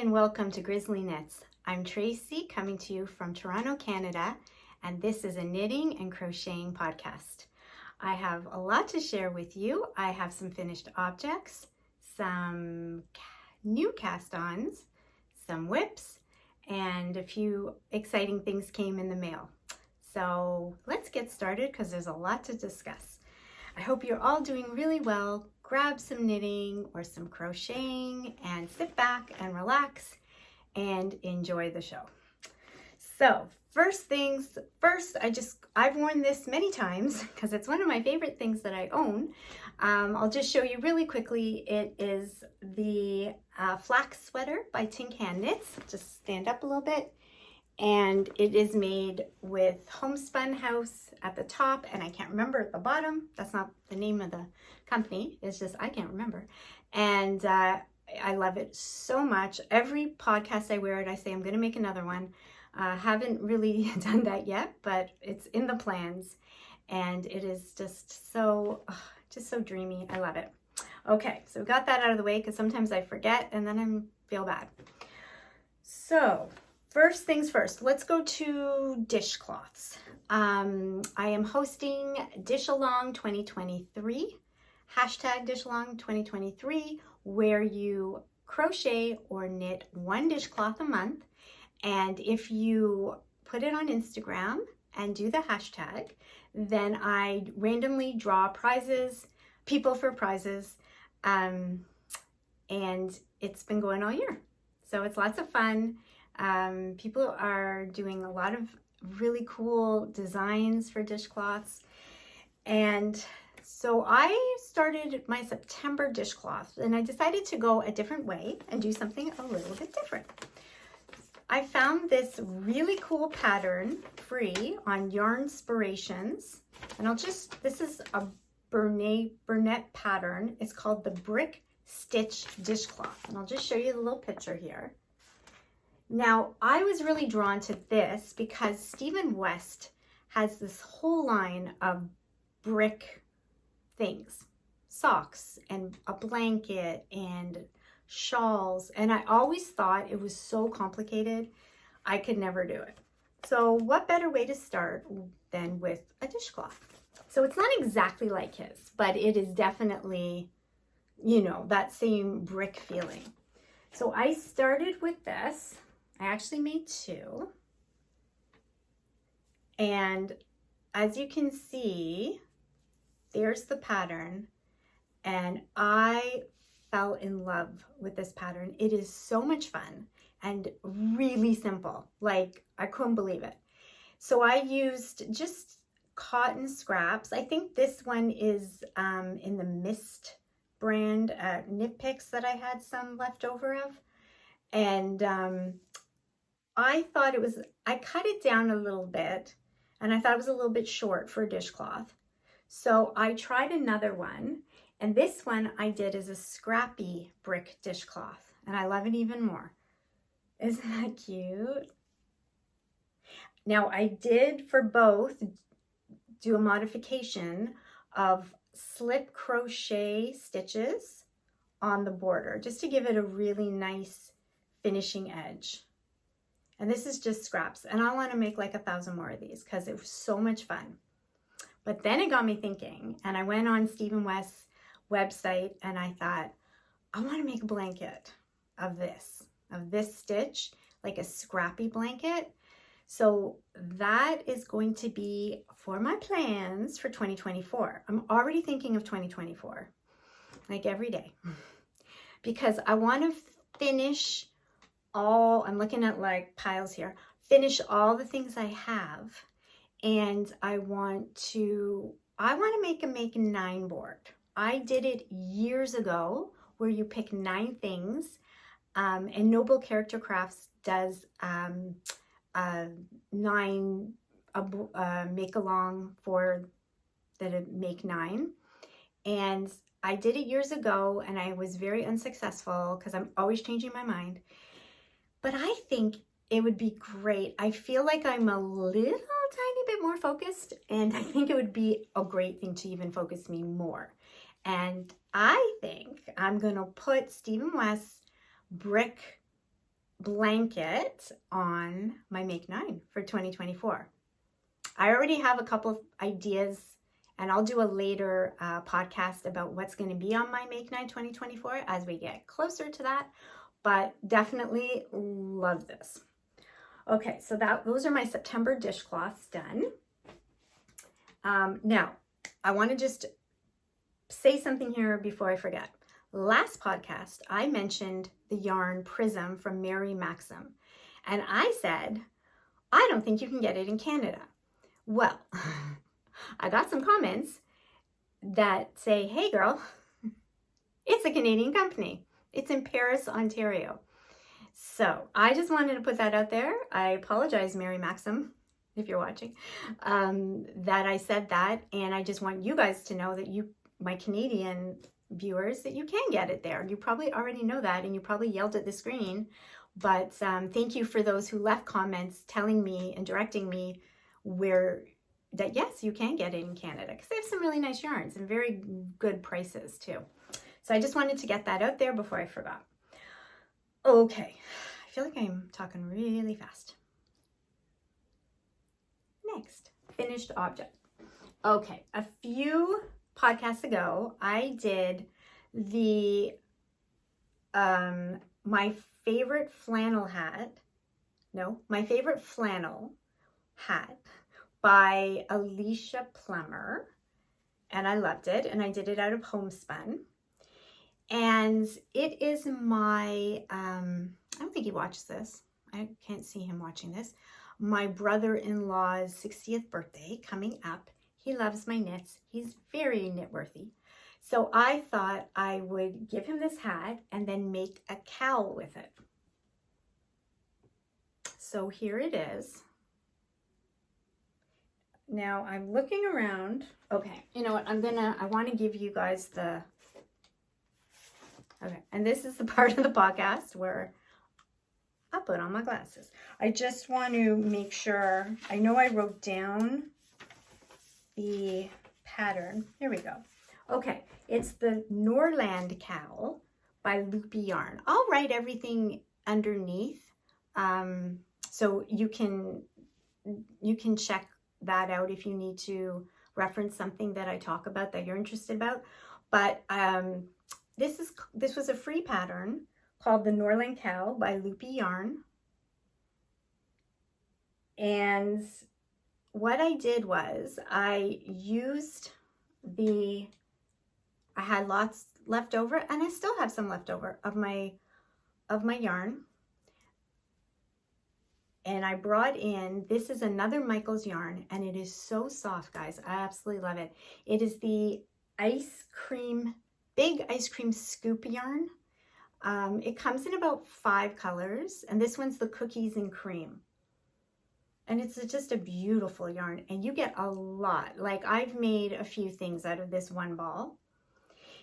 and welcome to GrizzlieKnits. I'm Tracie, coming to you from Toronto, Canada, and this is a knitting and crocheting podcast. I have a lot to share with you. I have some finished objects, some new cast-ons, some whips, and a few exciting things came in the mail. So let's get started because there's a lot to discuss. I hope you're all doing really well. Grab some knitting or some crocheting and sit back and relax and enjoy the show. So first things first, I've worn this many times because it's one of my favorite things that I own. I'll just show you really quickly. It is the Flax sweater by Tin Can Knits. Just stand up a little bit. And it is made with homespun house at the top, and I can't remember at the bottom. That's not the name of the company. It's just I can't remember. And I love it so much. Every podcast I wear it, I say I'm going to make another one. Haven't really done that yet, but it's in the plans, and it is just so dreamy. I love it. Okay, so we got that out of the way because sometimes I forget and then I feel bad. So first things first, let's go to dishcloths. I am hosting Dish Along 2023, hashtag Dish Along 2023, where you crochet or knit one dishcloth a month. And if you put it on Instagram and do the hashtag, then I randomly draw prizes, people for prizes, and it's been going all year. So it's lots of fun. People are doing a lot of really cool designs for dishcloths. And so I started my September dishcloth and I decided to go a different way and do something a little bit different. I found this really cool pattern free on Yarnspirations. And this is a Burnett pattern. It's called the Brick Stitch Dishcloth. And I'll just show you the little picture here. Now, I was really drawn to this because Stephen West has this whole line of brick things, socks and a blanket and shawls. And I always thought it was so complicated, I could never do it. So what better way to start than with a dishcloth? So it's not exactly like his, but it is definitely, that same brick feeling. So I started with this. I actually made two, and as you can see, there's the pattern, and I fell in love with this pattern. It is so much fun and really simple. Like, I couldn't believe it. So I used just cotton scraps. I think this one is in the Mist brand knit picks that I had some left over of, and I cut it down a little bit, and I thought it was a little bit short for a dishcloth. So I tried another one, and this one I did as a scrappy brick dishcloth, and I love it even more. Isn't that cute? Now I did for both do a modification of slip crochet stitches on the border, just to give it a really nice finishing edge. And this is just scraps. And I want to make like 1,000 more of these because it was so much fun. But then it got me thinking, and I went on Stephen West's website and I thought, I want to make a blanket of this stitch, like a scrappy blanket. So that is going to be for my plans for 2024. I'm already thinking of 2024, like every day, because I want to finish I'm looking at like piles here, finish all the things I have, and I want to make a make 9 board. I did it years ago where you pick 9 things, and Noble Character Crafts does 9 make along for the make 9, and I did it years ago and I was very unsuccessful because I'm always changing my mind. But I think it would be great. I feel like I'm a little tiny bit more focused, and I think it would be a great thing to even focus me more. And I think I'm gonna put Stephen West's brick blanket on my Make 9 for 2024. I already have a couple of ideas, and I'll do a later podcast about what's going to be on my Make 9 2024 as we get closer to that, but definitely love this. Okay, so those are my September dishcloths done. Now, I want to just say something here before I forget. Last podcast, I mentioned the yarn Prism from Mary Maxim, and I said, I don't think you can get it in Canada. Well, I got some comments that say, hey girl, it's a Canadian company. It's in Paris, Ontario. So I just wanted to put that out there. I apologize, Mary Maxim, if you're watching, that I said that. And I just want you guys to know that my Canadian viewers, that you can get it there. You probably already know that, and you probably yelled at the screen. But thank you for those who left comments telling me and directing me that yes, you can get it in Canada, because they have some really nice yarns and very good prices too. So I just wanted to get that out there before I forgot. Okay, I feel like I'm talking really fast. Next, finished object. Okay, a few podcasts ago, I did my favorite flannel hat by Alicia Plummer, and I loved it, and I did it out of homespun. And it is my, I don't think he watches this. I can't see him watching this. My brother-in-law's 60th birthday coming up. He loves my knits. He's very knit-worthy. So I thought I would give him this hat and then make a cowl with it. So here it is. Now I'm looking around. Okay, you know what? I want to give you guys okay, and this is the part of the podcast where I'll put on my glasses. I just want to make sure, I know I wrote down the pattern. Here we go. Okay, it's the Norland Cowl by Loopyarn. I'll write everything underneath, so you can check that out if you need to reference something that I talk about that you're interested about. But this was a free pattern called the Norland Cowl by Loopyarn. And what I did was I had lots left over, and I still have some left over of my yarn. And I brought in, this is another Michael's yarn, and it is so soft, guys. I absolutely love it. It is the big ice cream scoop yarn. It comes in about 5 colors, and this one's the cookies and cream. And it's just a beautiful yarn, and you get a lot. Like, I've made a few things out of this one ball.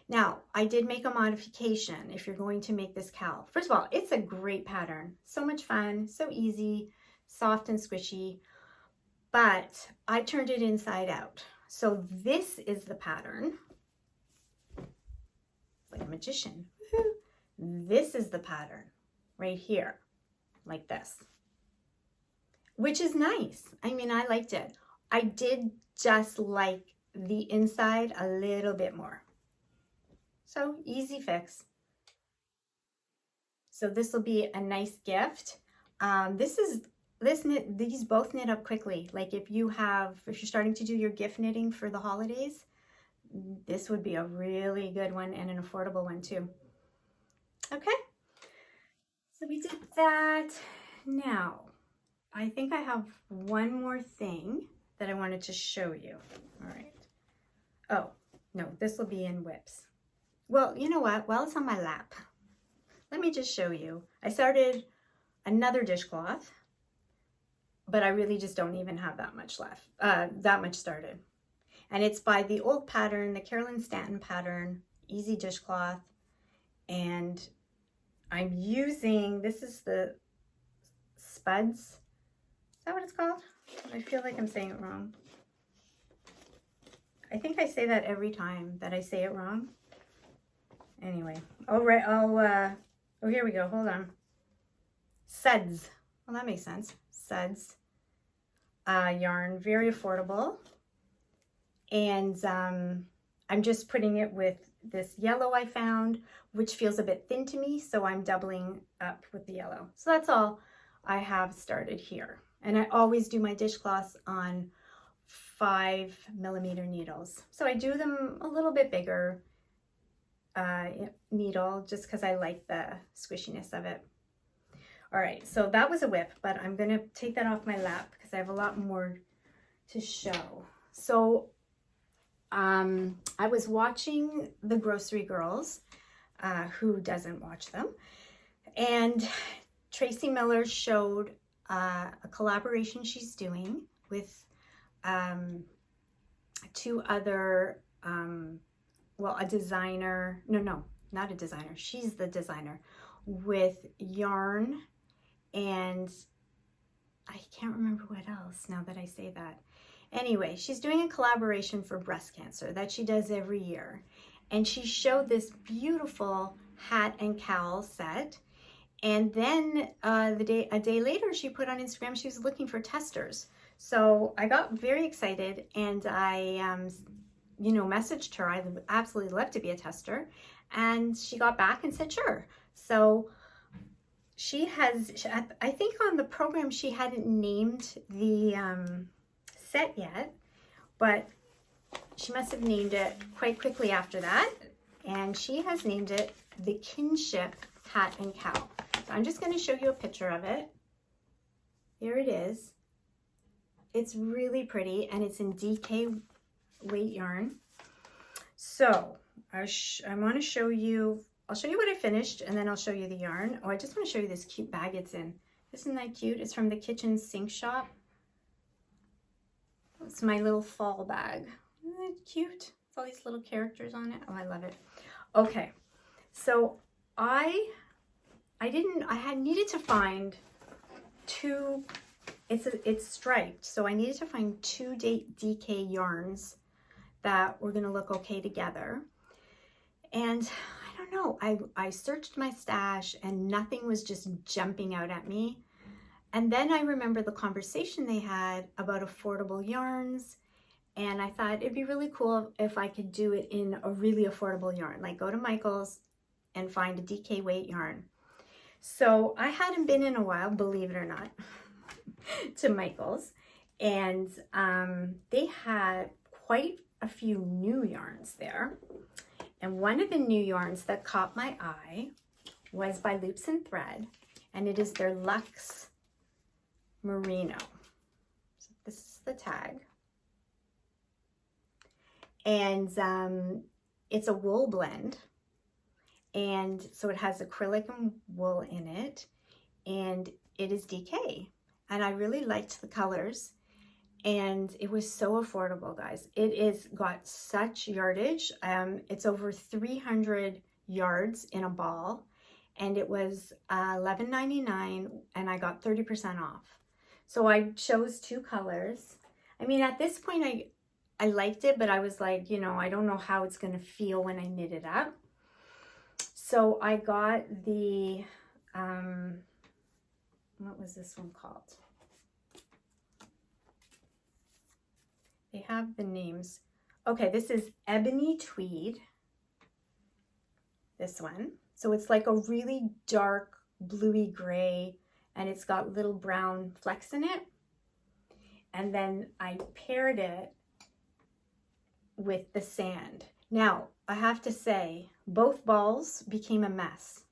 Now, I did make a modification if you're going to make this cowl. First of all, it's a great pattern. So much fun, so easy, soft and squishy. But I turned it inside out. So this is the pattern. Like a magician. This is the pattern right here, like this. Which is nice. I mean, I liked it. I did just like the inside a little bit more. So easy fix. So this will be a nice gift. These both knit up quickly. Like if you're starting to do your gift knitting for the holidays, this would be a really good one and an affordable one too. Okay, so we did that. Now, I think I have one more thing that I wanted to show you. All right. Oh, no, this will be in whips. Well, you know what? While it's on my lap, let me just show you. I started another dishcloth, but I really just don't even have that much left, that much started. And it's by the old pattern, the Carolyn Stanton pattern, Easy Dishcloth. And I'm using, this is the Spuds. Is that what it's called? I feel like I'm saying it wrong. I think I say that every time that I say it wrong. Anyway, oh, here we go. Hold on. suds. Well, that makes sense. Suds yarn, very affordable. And I'm just putting it with this yellow I found, which feels a bit thin to me, so I'm doubling up with the yellow. So that's all I have started here. And I always do my dishcloths on 5mm needles. So I do them a little bit bigger needle just because I like the squishiness of it. All right, so that was a whip, but I'm gonna take that off my lap because I have a lot more to show. So I was watching the Grocery Girls, who doesn't watch them, and Tracie Miller showed a collaboration she's doing with two other, well, a designer, no, not a designer, she's the designer, with yarn, and I can't remember what else now that I say that. Anyway, she's doing a collaboration for breast cancer that she does every year. And she showed this beautiful hat and cowl set. And then a day later, she put on Instagram, she was looking for testers. So I got very excited and I, messaged her. I would absolutely love to be a tester. And she got back and said, sure. So she has, I think on the program, she hadn't named the set yet, but she must have named it quite quickly after that. And she has named it the Kinship Hat and Cowl. So I'm just going to show you a picture of it. Here it is. It's really pretty and it's in DK weight yarn. So I want to show you, I'll show you what I finished and then I'll show you the yarn. Oh, I just want to show you this cute bag it's in. Isn't that cute? It's from the kitchen sink shop. It's my little fall bag. Isn't that cute? It's all these little characters on it. Oh, I love it. Okay, so I had needed to find two, it's striped, so I needed to find two DK yarns that were gonna look okay together. And I don't know, I searched my stash and nothing was just jumping out at me. And then I remember the conversation they had about affordable yarns, and I thought it'd be really cool if I could do it in a really affordable yarn, like go to Michael's and find a DK weight yarn. So I hadn't been in a while, believe it or not, to Michael's, and they had quite a few new yarns there. And one of the new yarns that caught my eye was by Loops and Thread, and it is their Luxe Merino. So this is the tag. And it's a wool blend. And so it has acrylic and wool in it. And it is DK. And I really liked the colors. And it was so affordable, guys. It is got such yardage. It's over 300 yards in a ball. And it was $11.99 and I got 30% off. So I chose two colors. I mean, at this point, I liked it, but I was like, I don't know how it's going to feel when I knit it up. So I got the, what was this one called? They have the names. Okay, this is Ebony Tweed. This one. So it's like a really dark bluey gray, and it's got little brown flecks in it. And then I paired it with the sand. Now, I have to say, both balls became a mess,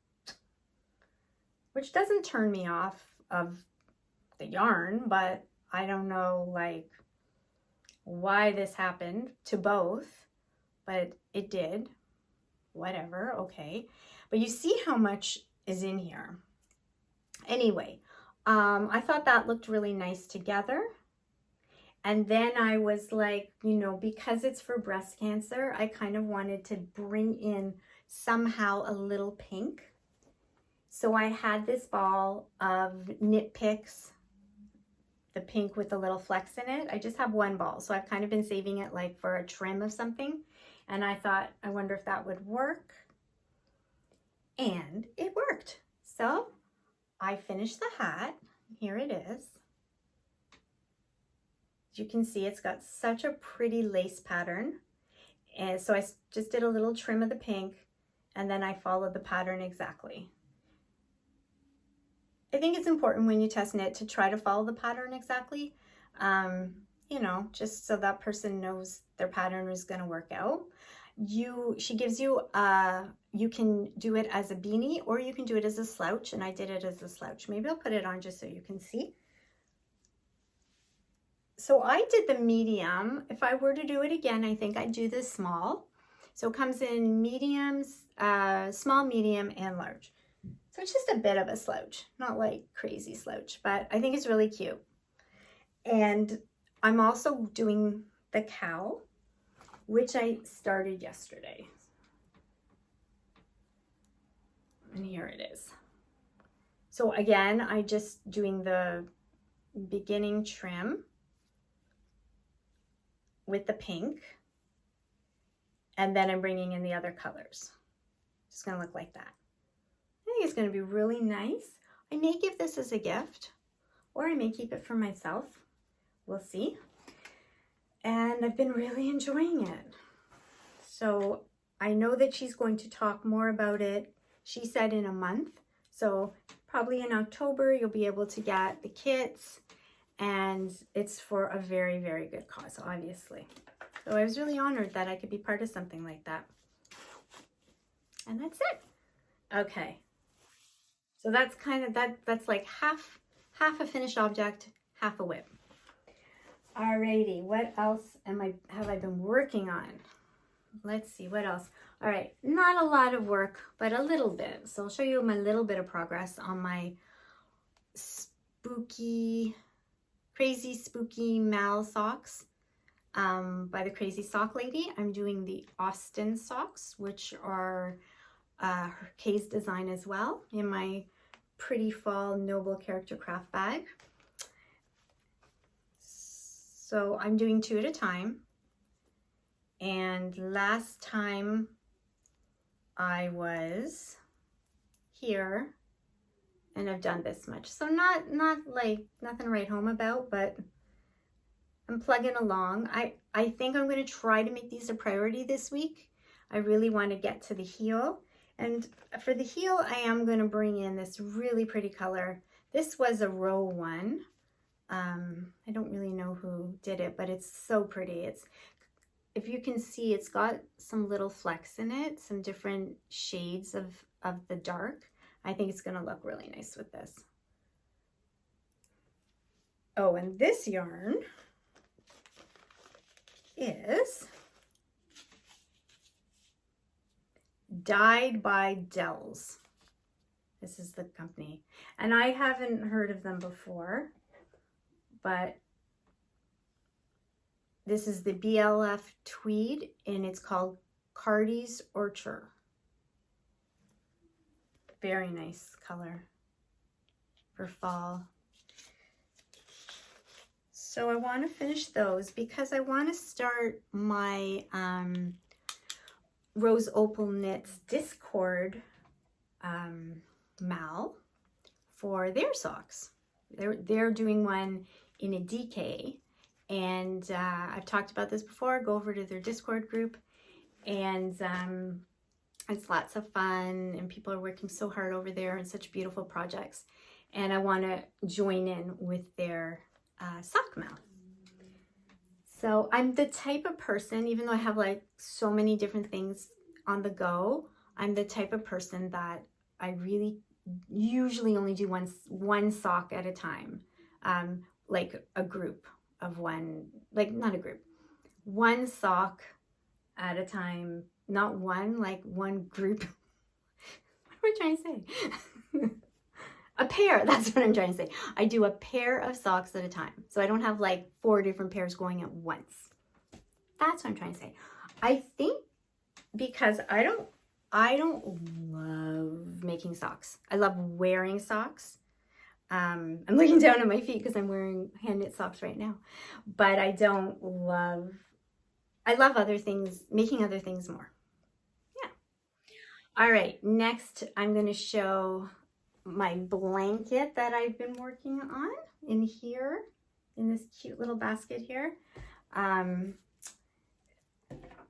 which doesn't turn me off of the yarn, but I don't know, like, why this happened to both, but it did. Whatever, okay. But you see how much is in here. Anyway, I thought that looked really nice together. And then I was like, because it's for breast cancer, I kind of wanted to bring in somehow a little pink. So I had this ball of Knit Picks, the pink with the little flecks in it. I just have one ball, so I've kind of been saving it like for a trim of something. And I thought, I wonder if that would work. And it worked. So I finished the hat. Here it is. As you can see, it's got such a pretty lace pattern. And so I just did a little trim of the pink, and then I followed the pattern exactly. I think it's important when you test knit to try to follow the pattern exactly, you know, just so that person knows their pattern is going to work out. She gives you, you can do it as a beanie or you can do it as a slouch, and I did it as a slouch. Maybe I'll put it on just so you can see. So I did the medium. If I were to do it again, I think I'd do the small. So it comes in mediums, small, medium, and large. So it's just a bit of a slouch, not like crazy slouch, but I think it's really cute. And I'm also doing the cowl, which I started yesterday. And here it is. So again, I just doing the beginning trim with the pink, and then I'm bringing in the other colors. It's gonna look like that. I think it's gonna be really nice. I may give this as a gift, or I may keep it for myself. We'll see. And I've been really enjoying it. So I know that she's going to talk more about it. She said in a month. So probably in October, you'll be able to get the kits, and it's for a very, very good cause, obviously. So I was really honored that I could be part of something like that. And that's it. Okay. So that's kind of, that's like half a finished object, half a whip. Alrighty, what else have I been working on? Let's see, what else? All right, not a lot of work, but a little bit. So I'll show you my little bit of progress on my crazy spooky Mal socks by the Crazy Sock Lady. I'm doing the Austin socks, which are Kay's design as well, in my pretty fall Noble Character Craft bag. So I'm doing 2 at a time. And last time I was here and I've done this much. So not like nothing to write home about, but I'm plugging along. I think I'm going to try to make these a priority this week. I really want to get to the heel. And for the heel, I am going to bring in this really pretty color. This was a row one. I don't really know who did it, but it's so pretty. If you can see, it's got some little flecks in it, some different shades of the dark. I think it's going to look really nice with this. Oh, and this yarn is Dyed by Dells. This is the company. And I haven't heard of them before, but this is the BLF tweed, and it's called Cardi's Orchard. Very nice color for fall. So I want to finish those because I want to start my Rose Opal Knits Discord Mal for their socks. They're doing one in a DK, and I've talked about this before. Go over to their Discord group, and it's lots of fun, and people are working so hard over there on such beautiful projects, and I want to join in with their sock mal. So I'm the type of person, even though I have like so many different things on the go, I'm the type of person that I really usually only do one sock at a time, like a group of one, like not a group, one sock at a time, not one, like one group. What am I trying to say? A pair, that's what I'm trying to say. I do a pair of socks at a time. So I don't have like 4 different pairs going at once. That's what I'm trying to say. I think because I don't love making socks. I love wearing socks. I'm looking down at my feet because I'm wearing hand knit socks right now. But I love other things, making other things more. Yeah. All right, next I'm going to show my blanket that I've been working on in here, in this cute little basket here.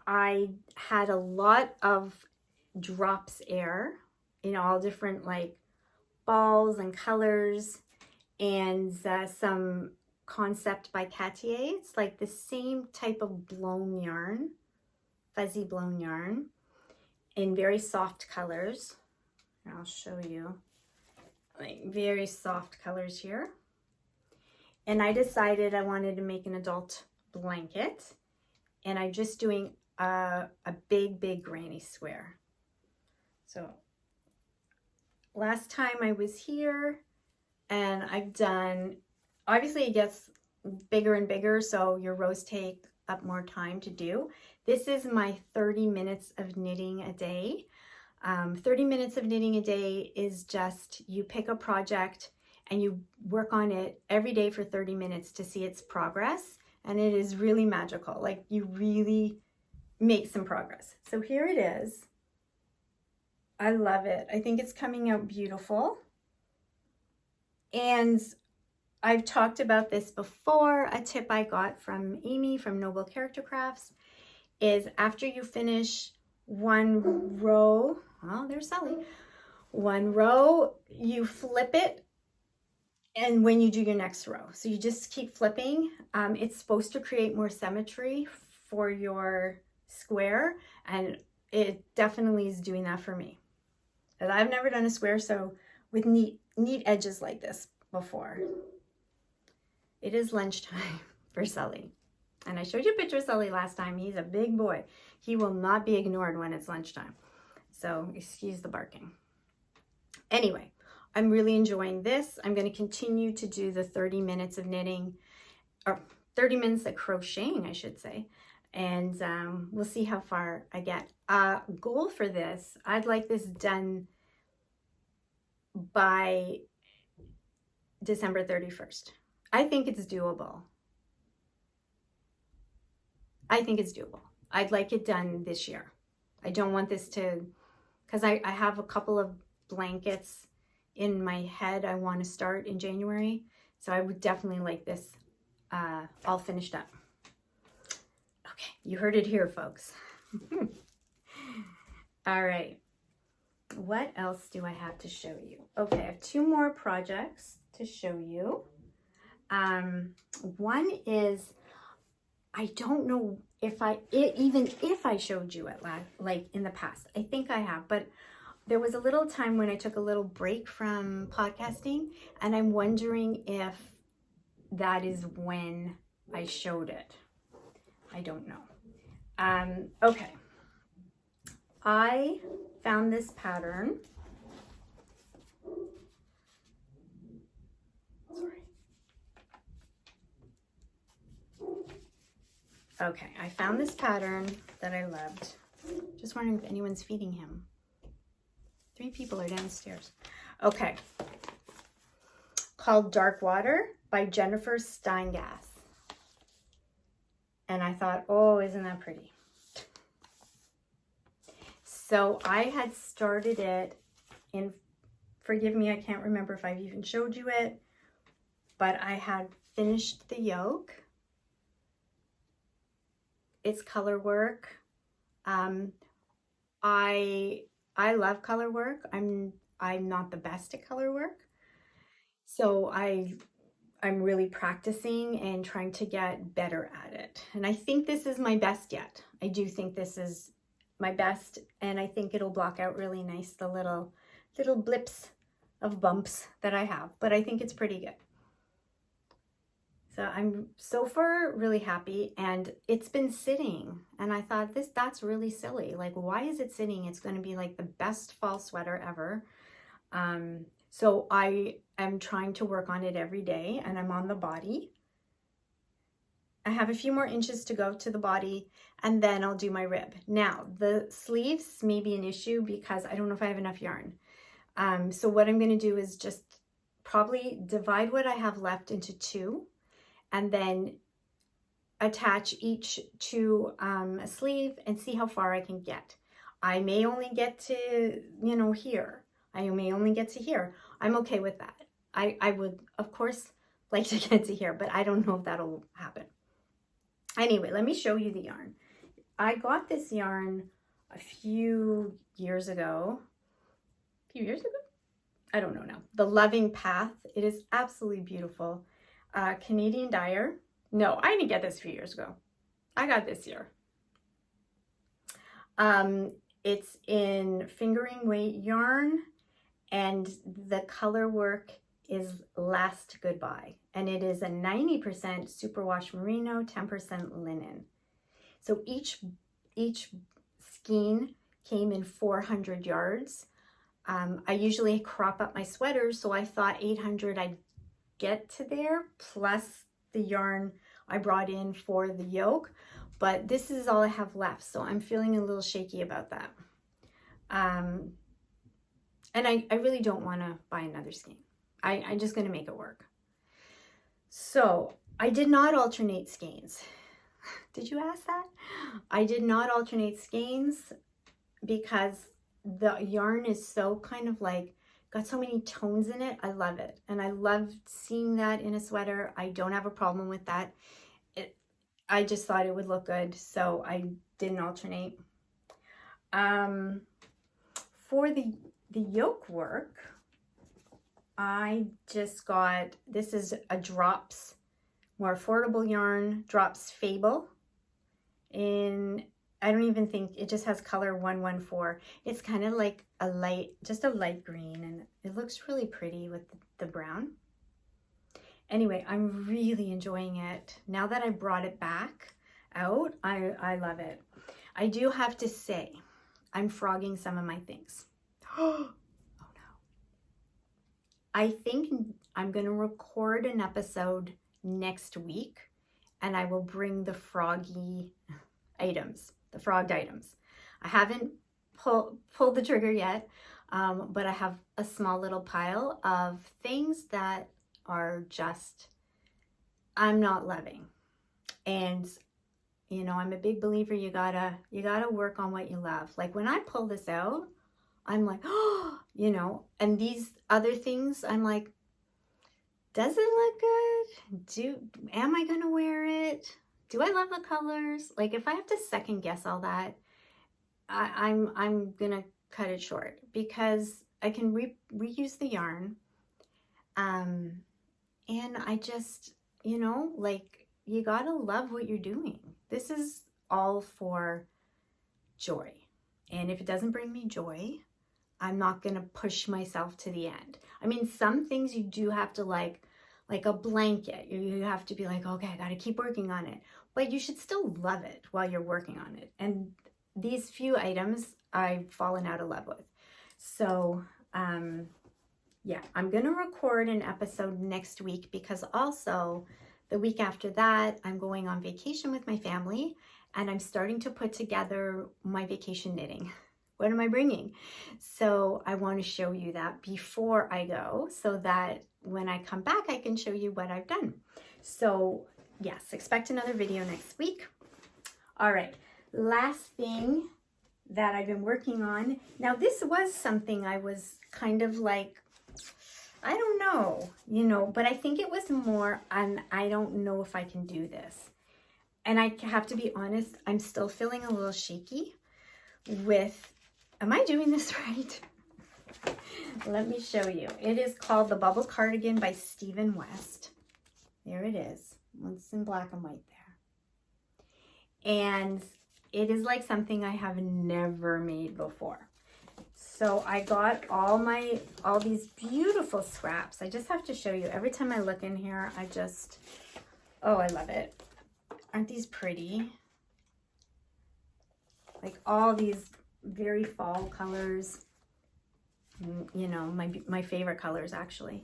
I had a lot of drops air in all different like balls and colors, and some concept by Cartier. It's like the same type of blown yarn, fuzzy blown yarn in very soft colors. I'll show you, like very soft colors here. And I decided I wanted to make an adult blanket, and I'm just doing a big granny square. So last time I was here, and I've done, obviously it gets bigger and bigger, so your rows take up more time to do. This is my 30 minutes of knitting a day. 30 minutes of knitting a day is just, you pick a project and you work on it every day for 30 minutes to see its progress. And it is really magical. Like, you really make some progress. So here it is. I love it. I think it's coming out beautiful. And I've talked about this before. A tip I got from Amy from Noble Character Crafts is after you finish one row, oh, there's Sally. One row, you flip it, and when you do your next row, so you just keep flipping. It's supposed to create more symmetry for your square, and it definitely is doing that for me. And I've never done a square so with neat edges like this before. It is lunchtime for Sully. And I showed you a picture of Sully last time. He's a big boy. He will not be ignored when it's lunchtime. So excuse the barking. Anyway, I'm really enjoying this. I'm going to continue to do the 30 minutes of knitting, or 30 minutes of crocheting, I should say. And we'll see how far I get. Goal for this, I'd like this done by December 31st. I think it's doable. I think it's doable. I'd like it done this year. I don't want this to, because I have a couple of blankets in my head I want to start in January. So I would definitely like this all finished up. Okay, you heard it here, folks. All right. What else do I have to show you? Okay, I have two more projects to show you. One is, I don't know if even if I showed you it like in the past. I think I have, but there was a little time when I took a little break from podcasting, and I'm wondering if that is when I showed it. I don't know. Okay. I found this pattern. Sorry. Okay, I found this pattern that I loved. Just wondering if anyone's feeding him. 3 people are downstairs. Okay. Called Darkwater by Jennifer Steingass. And I thought, oh, isn't that pretty? So I had started it in, forgive me, I can't remember if I've even showed you it, but I had finished the yoke. It's color work. I love color work. I'm not the best at color work. So I'm really practicing and trying to get better at it. And I think this is my best yet. I do think this is my best, and I think it'll block out really nice the little blips of bumps that I have, but I think it's pretty good. So I'm so far really happy, and it's been sitting, and I thought that's really silly. Like, why is it sitting? It's going to be like the best fall sweater ever. So I am trying to work on it every day, and I'm on the body. I have a few more inches to go to the body, and then I'll do my rib. Now, the sleeves may be an issue because I don't know if I have enough yarn. So what I'm going to do is just probably divide what I have left into 2, and then attach each to a sleeve and see how far I can get. I may only get to, here. I may only get to here. I'm okay with that. I would, of course, like to get to here, but I don't know if that'll happen. Anyway, let me show you the yarn. I got this yarn a few years ago. I don't know now. The Loving Path. It is absolutely beautiful. Canadian dyer. No, I didn't get this a few years ago. I got this year. It's in fingering weight yarn, and the color work is Last Goodbye, and it is a 90% superwash merino, 10% linen. So each skein came in 400 yards. I usually crop up my sweaters, so I thought 800 I'd get to there, plus the yarn I brought in for the yoke, but this is all I have left, so I'm feeling a little shaky about that. And I really don't want to buy another skein. I'm just going to make it work. So I did not alternate skeins. Did you ask that? I did not alternate skeins because the yarn is so kind of like, got so many tones in it. I love it. And I love seeing that in a sweater. I don't have a problem with that. I just thought it would look good, so I didn't alternate. For the yoke work, I just got, this is a Drops, more affordable yarn, Drops Fable. I don't even think, it just has color 114. It's kind of like a light, just a light green, and it looks really pretty with the brown. Anyway, I'm really enjoying it. Now that I brought it back out, I love it. I do have to say, I'm frogging some of my things. Oh no. I think I'm going to record an episode next week, and I will bring the froggy items, the frogged items. I haven't pulled the trigger yet, but I have a small little pile of things that are just, I'm not loving. And you know, I'm a big believer, you gotta work on what you love. Like when I pull this out, I'm like, oh, you know, and these other things, I'm like, does it look good? Am I gonna wear it? Do I love the colors? Like if I have to second guess all that, I'm gonna cut it short, because I can reuse the yarn. And I just, you know, like, you gotta love what you're doing. This is all for joy. And if it doesn't bring me joy, I'm not gonna push myself to the end. I mean, some things you do have to like a blanket. You have to be like, okay, I gotta keep working on it. But you should still love it while you're working on it. And these few items I've fallen out of love with. So, yeah, I'm going to record an episode next week, because also the week after that, I'm going on vacation with my family, and I'm starting to put together my vacation knitting. What am I bringing? So I want to show you that before I go, so that when I come back, I can show you what I've done. So yes, expect another video next week. All right, last thing that I've been working on. Now, this was something I was kind of like, I don't know, you know, but I think it was more, I don't know if I can do this. And I have to be honest, I'm still feeling a little shaky with, am I doing this right? Let me show you. It is called the Bubble Cardigan by Stephen West. There it is. It's in black and white there. And it is like something I have never made before. So I got all these beautiful scraps. I just have to show you. Every time I look in here, oh, I love it. Aren't these pretty? Like all these very fall colors. You know, my favorite colors actually.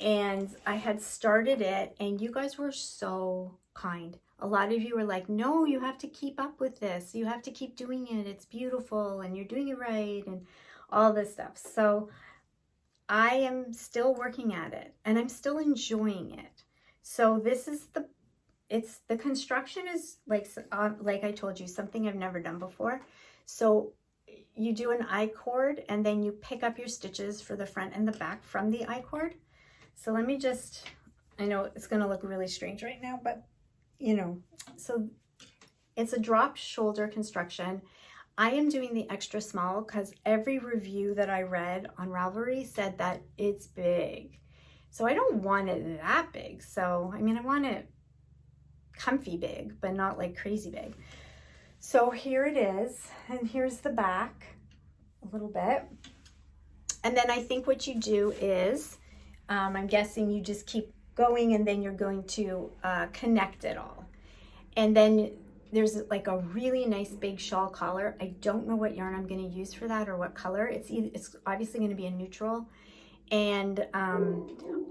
And I had started it, and you guys were so kind. A lot of you were like, no, you have to keep up with this. You have to keep doing it. It's beautiful, and you're doing it right, and all this stuff. So I am still working at it, and I'm still enjoying it. So this is the construction is like I told you, something I've never done before. So you do an I-cord and then you pick up your stitches for the front and the back from the I-cord. So let me just, I know it's going to look really strange right now, but you know, so it's a drop shoulder construction. I am doing the extra small because every review that I read on Ravelry said that it's big. So I don't want it that big. So, I mean, I want it comfy big, but not like crazy big. So here it is, and here's the back a little bit. And then I think what you do is, I'm guessing you just keep going and then you're going to connect it all. And then there's like a really nice big shawl collar. I don't know what yarn I'm going to use for that or what color. It's obviously going to be a neutral. And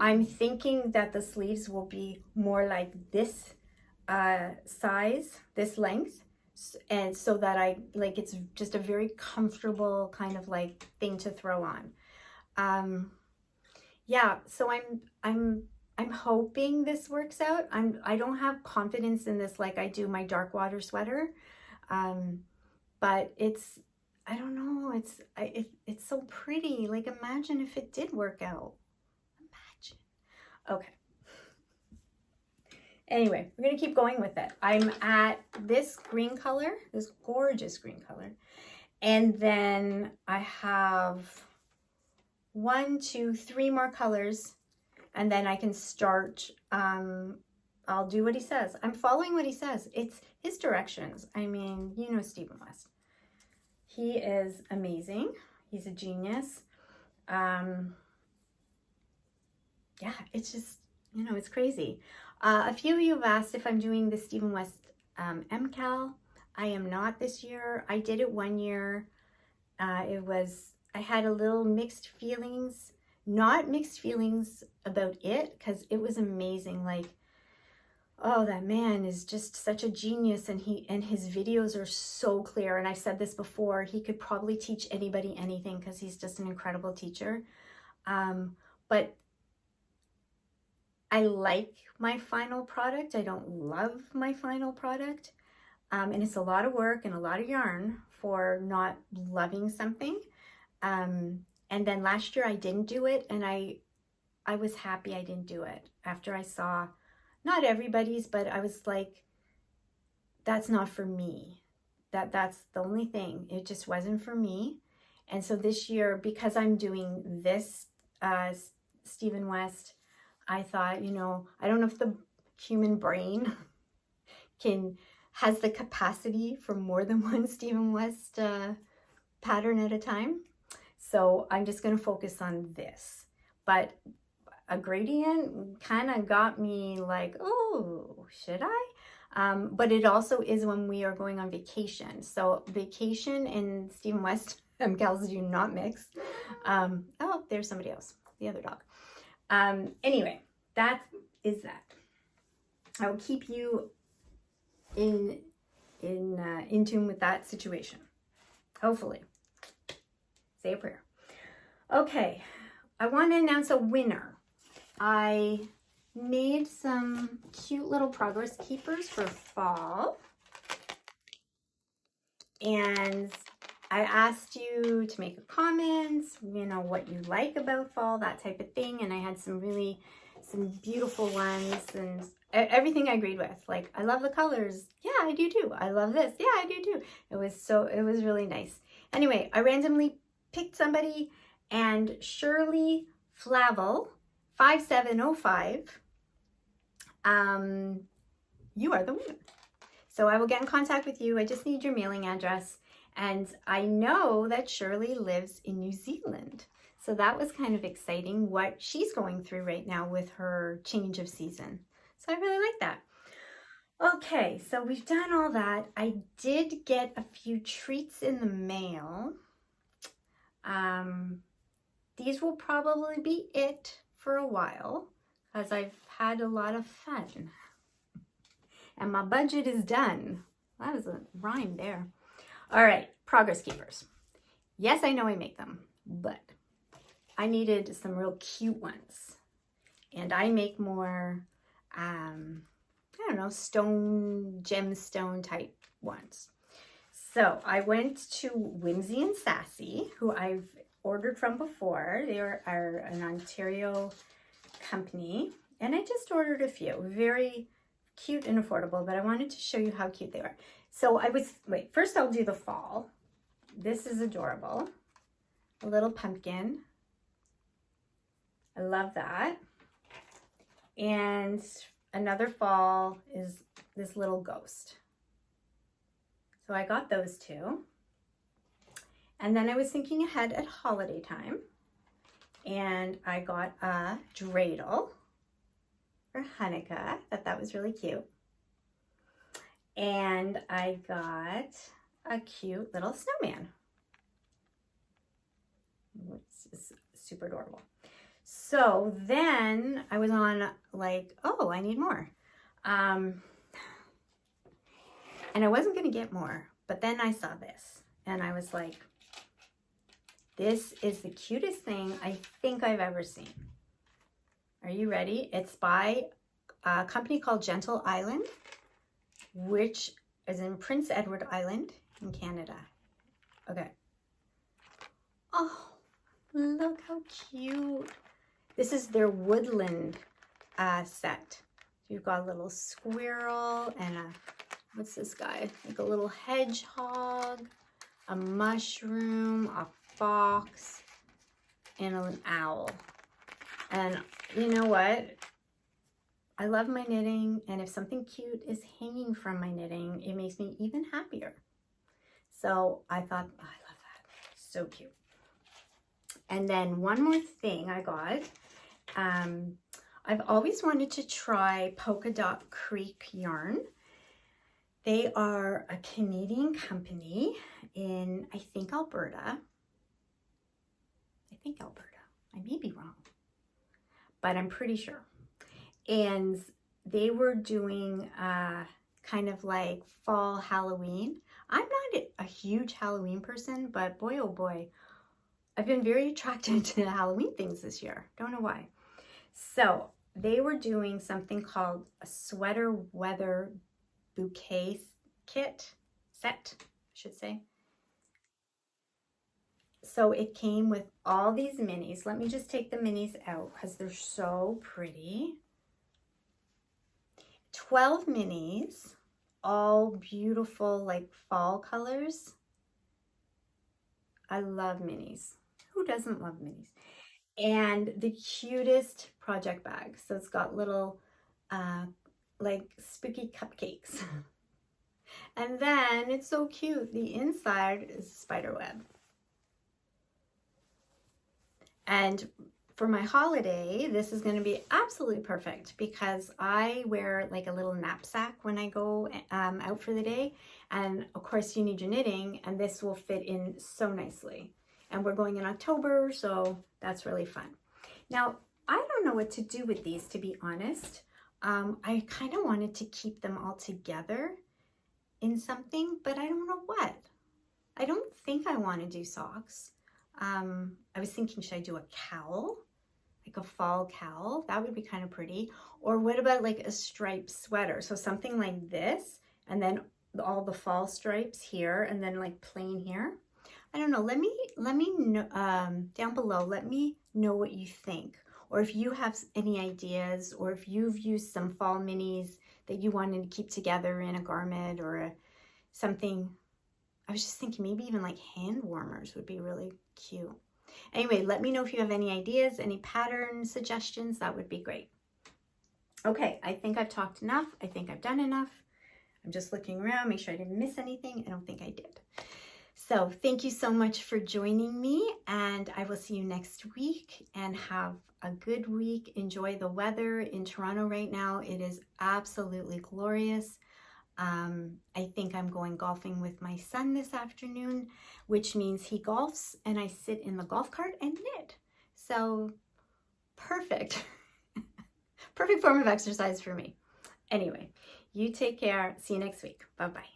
I'm thinking that the sleeves will be more like this size, this length. And so that it's just a very comfortable kind of like thing to throw on. Yeah, so I'm hoping this works out. I don't have confidence in this like I do my Darkwater sweater, but I don't know. It's so pretty. Like imagine if it did work out. Imagine. Okay. Anyway, we're gonna keep going with it. I'm at this green color, this gorgeous green color, and then I have 1, 2, 3 more colors. And then I can start, I'll do what he says. I'm following what he says. It's his directions. I mean, you know Stephen West. He is amazing. He's a genius. Yeah, it's just, you know, it's crazy. A few of you have asked if I'm doing the Stephen West MCal. I am not this year. I did it one year. I had a little mixed feelings. Not mixed feelings about it, because it was amazing. Like, oh, that man is just such a genius, and his videos are so clear. And I've said this before, he could probably teach anybody anything because he's just an incredible teacher. But I like my final product. I don't love my final product. And it's a lot of work and a lot of yarn for not loving something. And then last year I didn't do it, and I was happy I didn't do it after I saw, not everybody's, but I was like, that's not for me. That's the only thing. It just wasn't for me. And so this year, because I'm doing this Stephen West, I thought, you know, I don't know if the human brain has the capacity for more than one Stephen West pattern at a time. So I'm just going to focus on this. But a gradient kind of got me like, oh, should I? But it also is when we are going on vacation. So vacation and Stephen West MCals do not mix. Oh, there's somebody else, the other dog. Anyway, that is that. I will keep you in tune with that situation. Hopefully. Say a prayer. Okay, I want to announce a winner. I made some cute little progress keepers for fall. And I asked you to make a comment, you know, what you like about fall, that type of thing. And I had some beautiful ones, and everything I agreed with. Like, I love the colors. Yeah, I do too. I love this. Yeah, I do too. It was really nice. Anyway, I randomly picked somebody, and Shirley Flavel 5705, you are the winner. So I will get in contact with you. I just need your mailing address. And I know that Shirley lives in New Zealand. So that was kind of exciting what she's going through right now with her change of season. So I really like that. Okay, so we've done all that. I did get a few treats in the mail. These will probably be it for a while because I've had a lot of fun. And my budget is done. That was a rhyme there. All right, progress keepers. Yes, I know I make them, but I needed some real cute ones. And I make more, I don't know, gemstone type ones. So I went to Whimsynsassy, who I've ordered from before. They are an Ontario company, and I just ordered a few. Very cute and affordable, but I wanted to show you how cute they are. So wait, first I'll do the fall. This is adorable. A little pumpkin. I love that. And another fall is this little ghost. So I got those two. And then I was thinking ahead at holiday time. And I got a dreidel for Hanukkah. That was really cute. And I got a cute little snowman, which is super adorable. So then I was on like, oh, I need more. And I wasn't going to get more, but then I saw this and I was like, this is the cutest thing I think I've ever seen. Are you ready? It's by a company called Gentle Island, which is in Prince Edward Island in Canada. Okay. Oh, look how cute. This is their woodland set. You've got a little squirrel and a, what's this guy? Like a little hedgehog, a mushroom, a fox, and an owl. And you know what? I love my knitting, and if something cute is hanging from my knitting, it makes me even happier. So I thought, oh, I love that. So cute. And then one more thing I got. I've always wanted to try Polka Dot Creek yarn. They are a Canadian company in, I think, Alberta. I may be wrong, but I'm pretty sure. And they were doing kind of like fall Halloween. I'm not a huge Halloween person, but boy, oh boy, I've been very attracted to Halloween things this year. Don't know why. So they were doing something called a sweater weather bouquet set, I should say. So it came with all these minis. Let me just take the minis out because they're so pretty. 12 minis, all beautiful like fall colors. I love minis. Who doesn't love minis? And the cutest project bag. So it's got little like spooky cupcakes. And then it's so cute. The inside is spider web. And for my holiday, this is going to be absolutely perfect because I wear like a little knapsack when I go out for the day. And of course you need your knitting, and this will fit in so nicely. And we're going in October, so that's really fun. Now, I don't know what to do with these, to be honest. I kind of wanted to keep them all together in something, but I don't know what. I don't think I want to do socks. I was thinking, should I do a cowl? Like a fall cowl? That would be kind of pretty. Or what about like a striped sweater? So something like this, and then all the fall stripes here, and then like plain here. I don't know. Let me know down below. Let me know what you think, or if you have any ideas, or if you've used some fall minis that you wanted to keep together in a garment or something. I was just thinking maybe even like hand warmers would be really cute. Anyway, let me know if you have any ideas, any pattern suggestions. That would be great. Okay, I think I've talked enough. I think I've done enough. I'm just looking around, make sure I didn't miss anything. I don't think I did. So thank you so much for joining me, and I will see you next week, and have a good week. Enjoy the weather in Toronto right now. It is absolutely glorious. I think I'm going golfing with my son this afternoon, which means he golfs and I sit in the golf cart and knit. So perfect. Perfect form of exercise for me. Anyway, you take care. See you next week. Bye-bye.